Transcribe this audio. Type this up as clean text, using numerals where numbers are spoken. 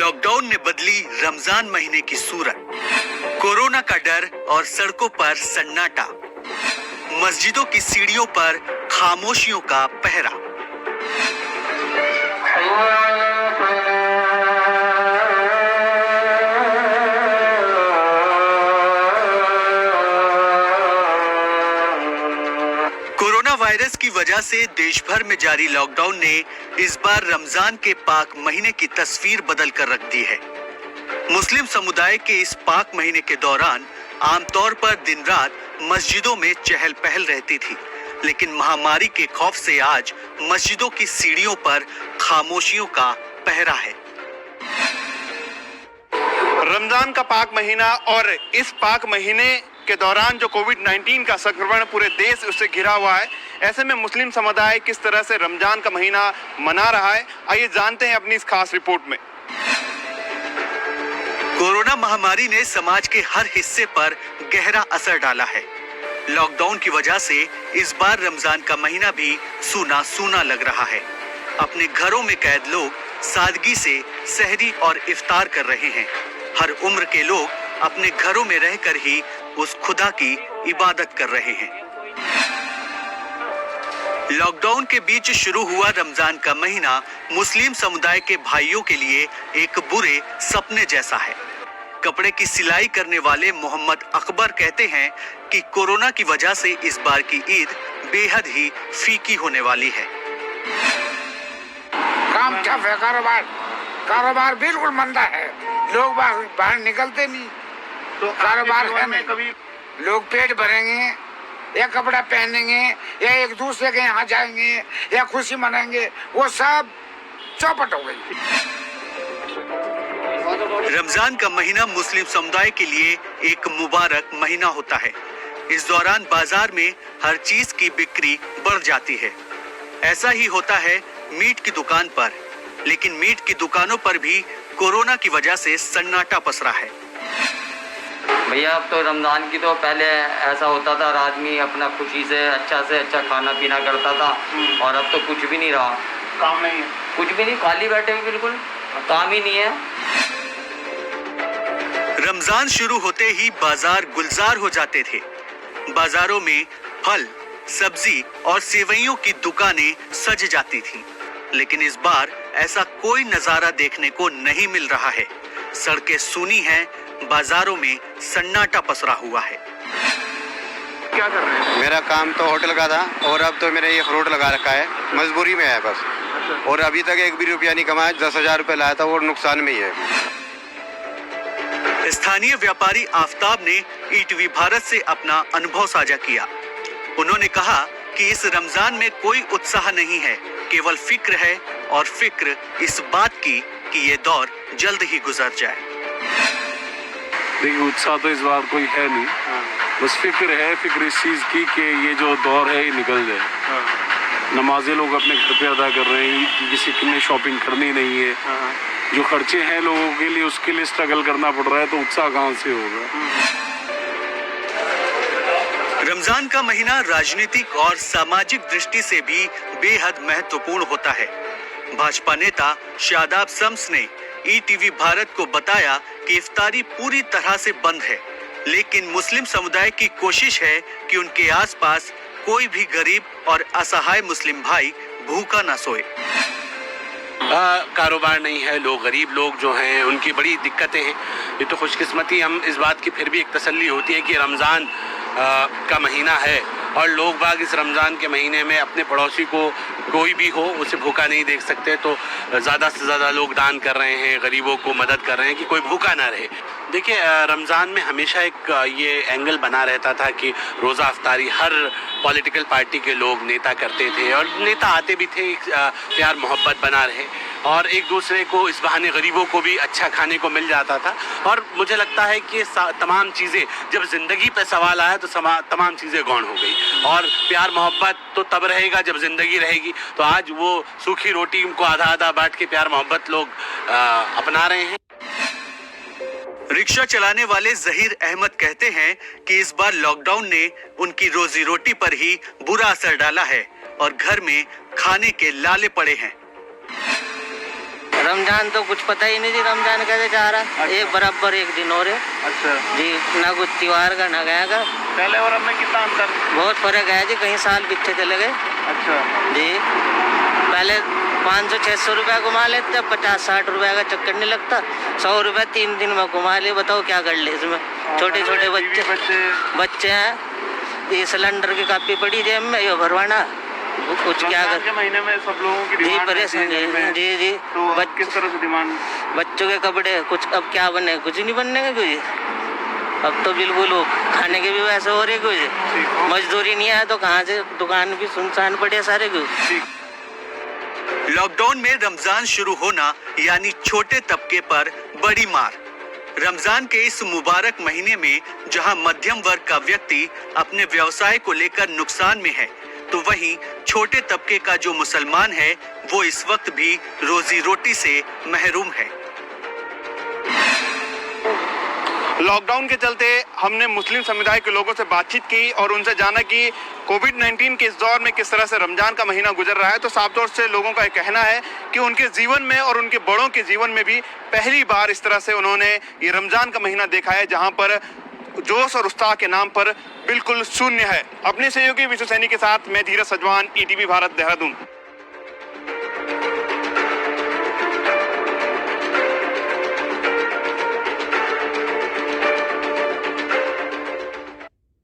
Lockdown ने बदली रमजान महीने की सूरत। कोरोना का डर और सड़कों पर सन्नाटा, मस्जिदों की सीढ़ियों पर खामोशियों का पहरा। कोरोना वायरस की वजह से देश भर में जारी लॉकडाउन ने इस बार रमजान के पाक महीने की तस्वीर बदल कर रख दी है। मुस्लिम समुदाय के इस पाक महीने के दौरान आमतौर पर दिन रात मस्जिदों में चहल पहल रहती थी, लेकिन महामारी के खौफ से आज मस्जिदों की सीढ़ियों पर खामोशियों का पहरा है। रमजान का पाक महीना और इस पाक महीने के दौरान जो कोविड-19 का संक्रमण पूरे देश उससे घिरा हुआ है, ऐसे में मुस्लिम समुदाय किस तरह से रमजान का महीना मना रहा है, आइए जानते हैं अपनी इस खास रिपोर्ट में। कोरोना महामारी ने समाज के हर हिस्से पर गहरा असर डाला है। लॉकडाउन की वजह से इस बार रमजान का महीना भी सूना सूना लग रहा है। अपने घरों में कैद लोग सादगी से सहरी और इफ्तार कर रहे हैं। हर उम्र के लोग अपने घरों में रहकर ही उस खुदा की इबादत कर रहे हैं। लॉकडाउन के बीच शुरू हुआ रमजान का महीना मुस्लिम समुदाय के भाइयों के लिए एक बुरे सपने जैसा है। कपड़े की सिलाई करने वाले मोहम्मद अकबर कहते हैं कि कोरोना की वजह से इस बार की ईद बेहद ही फीकी होने वाली है। काम ठप है, कारोबार बिल्कुल मंदा है। लोग बाहर निकलते नहीं, तो कारोबार है नहीं। कभी लोग पेट भरेंगे या कपड़ा पहनेंगे या एक दूसरे के यहाँ जाएंगे या खुशी मनाएंगे, वो सब चौपट हो गई। रमजान का महीना मुस्लिम समुदाय के लिए एक मुबारक महीना होता है। इस दौरान बाजार में हर चीज की बिक्री बढ़ जाती है। ऐसा ही होता है मीट की दुकान पर, लेकिन मीट की दुकानों पर भी कोरोना की वजह से सन्नाटा पसरा है। भैया अब तो रमजान की तो पहले ऐसा होता था, आदमी अपना खुशी से अच्छा खाना पीना करता था, और अब तो कुछ भी नहीं रहा। काम नहीं है, कुछ भी नहीं, खाली बैठे हुए, बिल्कुल काम ही नहीं है। रमजान शुरू होते ही बाजार गुलजार हो जाते थे। बाजारों में फल, सब्जी और सेवइयों की दुकानें सज जाती थीं। लेकिन इस बार ऐसा कोई नजारा देखने को नहीं मिल रहा है। सड़कें सूनी हैं, बाजारों में सन्नाटा पसरा हुआ है। क्या कर रहे हैं? मेरा काम तो होटल का था और अब तो मेरा ये फ्रूट लगा रखा है, मजबूरी में है बस। और अभी तक एक भी रुपया नहीं कमाया, 10,000 रुपये लाया था और नुकसान में ही है। स्थानीय व्यापारी आफ्ताब ने ईटीवी भारत से अपना अनुभव साझा किया। उन्होंने कहा कि इस रमजान में कोई उत्साह नहीं है, केवल फिक्र है, और फिक्र इस बात की कि ये दौर जल्द ही गुजर जाए। देखिए, उत्साह तो इस बार कोई है नहीं, बस फिक्र इस चीज की कि ये जो दौर है ये निकल जाए। नमाजें लोग अपने घर पे अदा कर रहे हैं, किसी ने शॉपिंग करनी नहीं है। जो खर्चे हैं लोगों के लिए, उसके लिए स्ट्रगल करना पड़ रहा है, तो उत्साह कहाँ से होगा। रमजान का महीना राजनीतिक और सामाजिक दृष्टि से भी बेहद महत्वपूर्ण होता है। भाजपा नेता शादाब शम्स ने ईटीवी भारत को बताया कि इफ्तारी पूरी तरह से बंद है, लेकिन मुस्लिम समुदाय की कोशिश है कि उनके आसपास कोई भी गरीब और असहाय मुस्लिम भाई भूखा न सोए। कारोबार नहीं है, लोग गरीब लोग जो हैं उनकी बड़ी दिक्कतें हैं। ये तो खुशकिस्मती हम इस बात की फिर भी एक तसल्ली होती है कि रमज़ान का महीना है और लोग बाग इस रमज़ान के महीने में अपने पड़ोसी को कोई भी हो उसे भूखा नहीं देख सकते, तो ज़्यादा से ज़्यादा लोग दान कर रहे हैं, गरीबों को मदद कर रहे हैं कि कोई भूखा ना रहे। देखिए, रमज़ान में हमेशा एक ये एंगल बना रहता था कि रोज़ा अफ्तारी हर पॉलिटिकल पार्टी के लोग नेता करते थे और नेता आते भी थे, प्यार मोहब्बत बना रहे और एक दूसरे को इस बहाने गरीबों को भी अच्छा खाने को मिल जाता था। और मुझे लगता है कि तमाम चीज़ें जब ज़िंदगी पे सवाल आया तो तमाम चीज़ें गौण हो गई और प्यार मोहब्बत तो तब रहेगा जब ज़िंदगी रहेगी। तो आज वो सूखी रोटी को आधा आधा बांट के प्यार मोहब्बत लोग अपना रहे हैं। रिक्शा चलाने वाले जहीर अहमद कहते हैं कि इस बार लॉकडाउन ने उनकी रोजी रोटी पर ही बुरा असर डाला है और घर में खाने के लाले पड़े हैं। रमजान तो कुछ पता ही नहीं जी, रमजान कैसे जा रहा है। एक बराबर एक दिन और है अच्छा जी, ना कुछ त्योहार का ना गया का, पहले और अब में कितना अंतर? बहुत फर्क है जी, कहीं साल पीछे चले गए अच्छा जी। पहले 500-600 रुपया घुमा लेते, अब 50-60 रुपया का चक्कर नहीं लगता। 100 रुपया 3 दिन में घुमा ले, बताओ क्या कर ले इसमें। छोटे छोटे बच्चे हैं, ये सिलेंडर की कापी पड़ी जेब में, ये भरवाना कुछ क्या कर के महीने में सब लोगों की जी डिमांड परेशान है जी जी। तो किस तरह से डिमांड? बच्चों के कपड़े कुछ अब क्या बने, कुछ नहीं बनने का कुछ। अब तो बिल्कुल वो खाने के भी वैसे हो रहे कुछ, मजदूरी नहीं आया तो कहाँ से, दुकान भी सुनसान पड़े सारे कुछ। लॉकडाउन में रमजान शुरू होना यानी छोटे तबके पर बड़ी मार। रमजान के इस मुबारक महीने में जहां मध्यम वर्ग का व्यक्ति अपने व्यवसाय को लेकर नुकसान में है, तो वहीं छोटे तबके का जो मुसलमान है वो इस वक्त भी रोजी रोटी से महरूम है। लॉकडाउन के चलते हमने मुस्लिम समुदाय के लोगों से बातचीत की और उनसे जाना कि कोविड-19 के इस दौर में किस तरह से रमजान का महीना गुजर रहा है। तो साफ तौर से लोगों का कहना है कि उनके जीवन में और उनके बड़ों के जीवन में भी पहली बार इस तरह से उन्होंने ये रमजान का महीना देखा है जहां पर जोश और उत्साह के नाम पर बिल्कुल शून्य है। अपने सहयोगी विश्व सैनी के साथ मैं धीरज सजवान, ETV भारत, देहरादून।